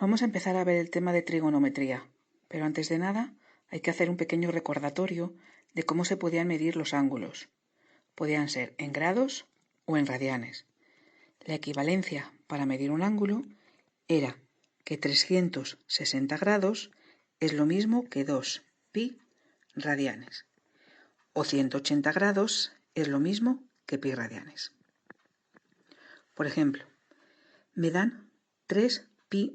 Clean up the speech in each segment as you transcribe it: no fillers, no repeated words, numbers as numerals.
Vamos a empezar a ver el tema de trigonometría, pero antes de nada hay que hacer un pequeño recordatorio de cómo se podían medir los ángulos. Podían ser en grados o en radianes. La equivalencia para medir un ángulo era que 360 grados es lo mismo que 2pi radianes, o 180 grados es lo mismo que pi radianes. Por ejemplo, me dan 3pi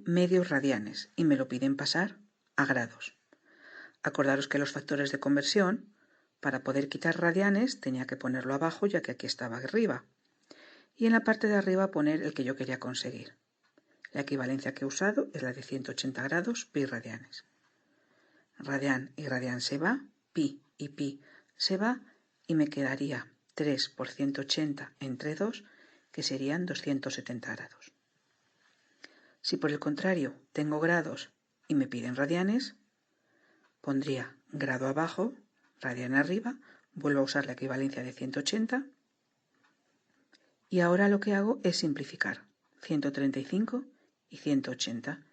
medios radianes y me lo piden pasar a grados. Acordaros que los factores de conversión, para poder quitar radianes, tenía que ponerlo abajo ya que aquí estaba arriba. Y en la parte de arriba poner el que yo quería conseguir. La equivalencia que he usado es la de 180 grados pi radianes. Radian y radian se va, pi y pi se va y me quedaría 3 por 180 entre 2, que serían 270 grados. Si por el contrario tengo grados y me piden radianes, pondría grado abajo, radian arriba, vuelvo a usar la equivalencia de 180 y ahora lo que hago es simplificar 135 y 180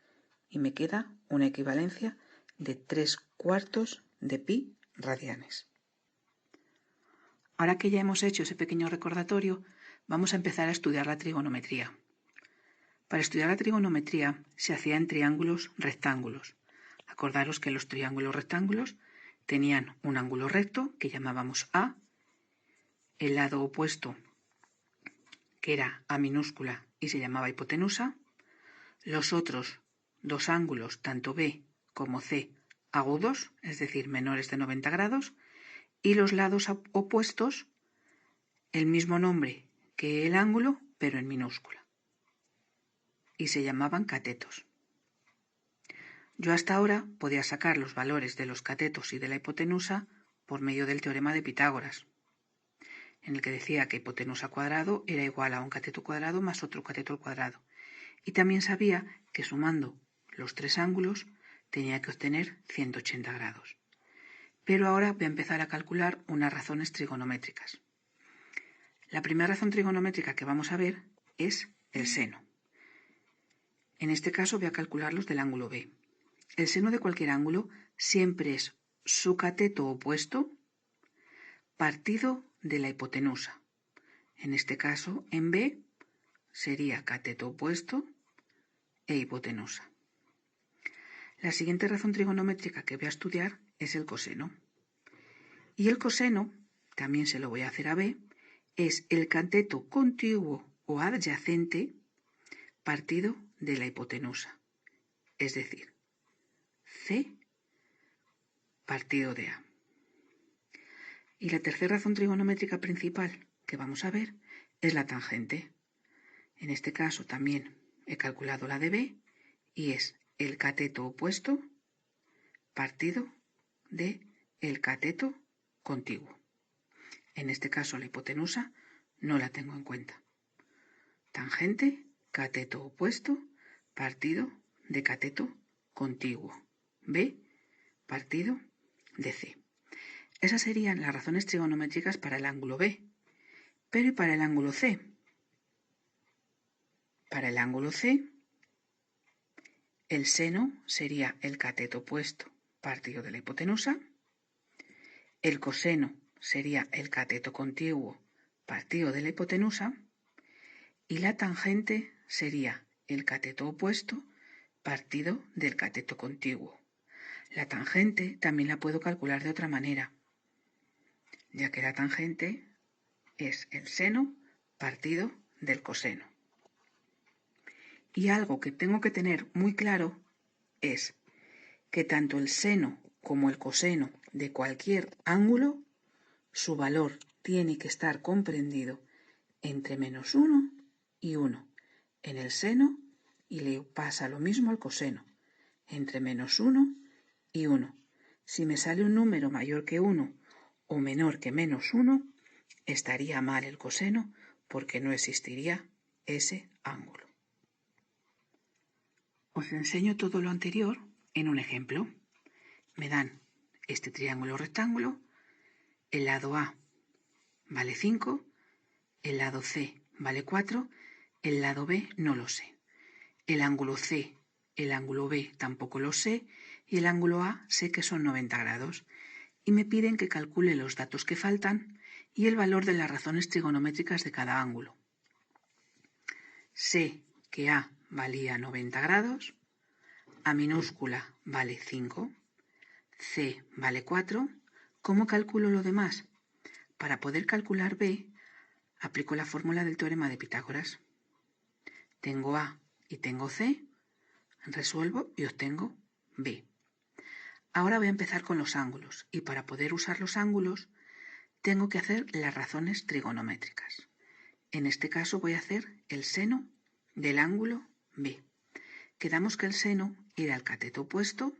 y me queda una equivalencia de 3/4 de pi radianes. Ahora que ya hemos hecho ese pequeño recordatorio, vamos a empezar a estudiar la trigonometría. Para estudiar la trigonometría se hacía en triángulos rectángulos. Acordaros que los triángulos rectángulos tenían un ángulo recto que llamábamos A, el lado opuesto que era A minúscula y se llamaba hipotenusa, los otros dos ángulos, tanto B como C, agudos, es decir, menores de 90 grados, y los lados opuestos, el mismo nombre que el ángulo, pero en minúscula, y se llamaban catetos. Yo hasta ahora podía sacar los valores de los catetos y de la hipotenusa por medio del teorema de Pitágoras, en el que decía que hipotenusa cuadrado era igual a un cateto cuadrado más otro cateto al cuadrado. Y también sabía que sumando los tres ángulos tenía que obtener 180 grados. Pero ahora voy a empezar a calcular unas razones trigonométricas. La primera razón trigonométrica que vamos a ver es el seno. En este caso voy a calcular los del ángulo B. El seno de cualquier ángulo siempre es su cateto opuesto partido de la hipotenusa. En este caso, en B, sería cateto opuesto e hipotenusa. La siguiente razón trigonométrica que voy a estudiar es el coseno. Y el coseno, también se lo voy a hacer a B, es el cateto contiguo o adyacente partido de la hipotenusa. Es decir, C partido de A. Y la tercera razón trigonométrica principal que vamos a ver es la tangente. En este caso también he calculado la de B y es el cateto opuesto partido de el cateto contiguo. En este caso la hipotenusa no la tengo en cuenta. Tangente, cateto opuesto partido de cateto contiguo. B partido de C. Esas serían las razones trigonométricas para el ángulo B. Pero ¿y para el ángulo C? Para el ángulo C, el seno sería el cateto opuesto partido de la hipotenusa, el coseno sería el cateto contiguo partido de la hipotenusa y la tangente sería el cateto opuesto partido del cateto contiguo. La tangente también la puedo calcular de otra manera, ya que la tangente es el seno partido del coseno. Y algo que tengo que tener muy claro es que tanto el seno como el coseno de cualquier ángulo, su valor tiene que estar comprendido entre -1 y 1 en el seno, y le pasa lo mismo al coseno, entre -1 y 1. Si me sale un número mayor que 1 o menor que -1, estaría mal el coseno porque no existiría ese ángulo. Os enseño todo lo anterior en un ejemplo. Me dan este triángulo rectángulo, el lado A vale 5, el lado C vale 4, el lado B no lo sé. El ángulo C el ángulo B tampoco lo sé y el ángulo A sé que son 90 grados. Y me piden que calcule los datos que faltan y el valor de las razones trigonométricas de cada ángulo. Sé que A valía 90 grados, A minúscula vale 5, C vale 4. ¿Cómo calculo lo demás? Para poder calcular B, aplico la fórmula del teorema de Pitágoras. Tengo A y tengo C, resuelvo y obtengo B. Ahora voy a empezar con los ángulos y para poder usar los ángulos tengo que hacer las razones trigonométricas. En este caso voy a hacer el seno del ángulo B. Quedamos que el seno era el cateto opuesto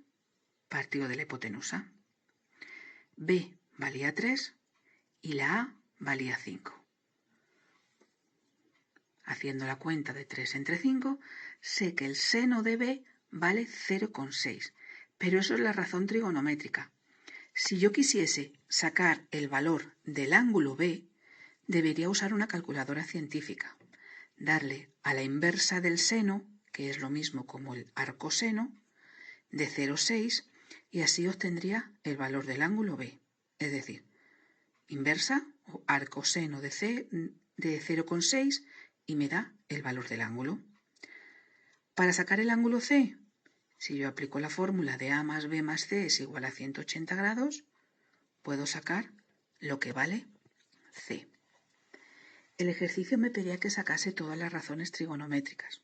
partido de la hipotenusa. B valía 3 y la A valía 5. Haciendo la cuenta de 3 entre 5, sé que el seno de B vale 0,6, pero eso es la razón trigonométrica. Si yo quisiese sacar el valor del ángulo B, debería usar una calculadora científica, darle a la inversa del seno, que es lo mismo como el arcoseno, de 0,6 y así obtendría el valor del ángulo B. Es decir, inversa o arcoseno de 0,6 y me da el valor del ángulo. Para sacar el ángulo C, si yo aplico la fórmula de A más B más C es igual a 180 grados, puedo sacar lo que vale C. El ejercicio me pedía que sacase todas las razones trigonométricas.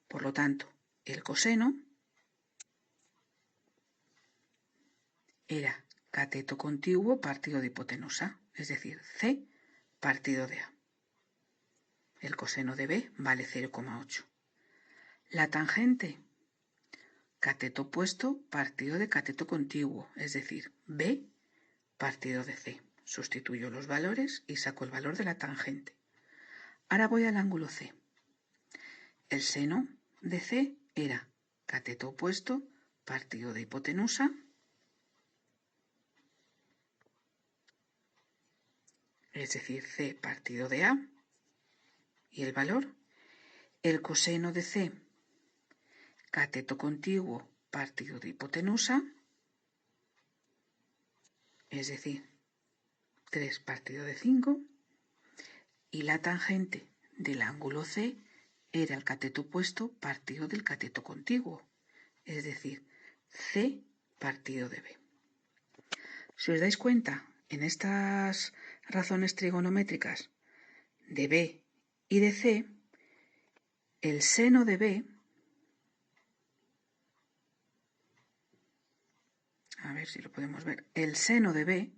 Por lo tanto, el coseno era cateto contiguo partido de hipotenusa, es decir, C partido de A. El coseno de B vale 0,8. La tangente, cateto opuesto partido de cateto contiguo, es decir, B partido de C. Sustituyo los valores y saco el valor de la tangente. Ahora voy al ángulo C. El seno de C era cateto opuesto partido de hipotenusa, es decir, C partido de A, y el valor, el coseno de C, cateto contiguo partido de hipotenusa, es decir, 3 partido de 5, y la tangente del ángulo C era el cateto opuesto partido del cateto contiguo, es decir, C partido de B. Si os dais cuenta, en estas razones trigonométricas de B y de C, el seno de B, a ver si lo podemos ver, el seno de B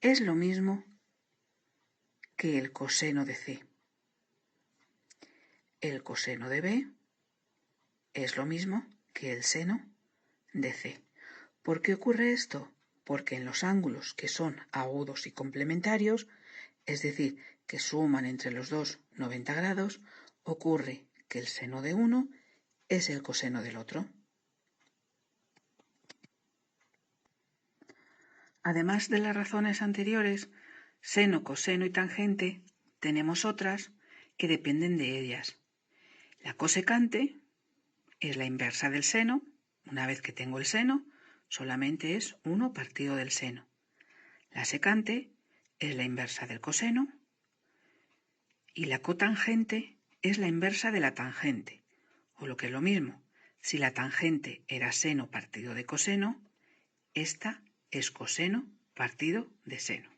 es lo mismo que el coseno de C. El coseno de B es lo mismo que el seno de C. ¿Por qué ocurre esto? Porque en los ángulos que son agudos y complementarios, es decir, que suman entre los dos 90 grados, ocurre que el seno de uno es el coseno del otro. Además de las razones anteriores, seno, coseno y tangente, tenemos otras que dependen de ellas. La cosecante es la inversa del seno. Una vez que tengo el seno, solamente es 1 partido del seno. La secante es la inversa del coseno y la cotangente es la inversa de la tangente. O lo que es lo mismo, si la tangente era seno partido de coseno, esta es coseno partido de seno.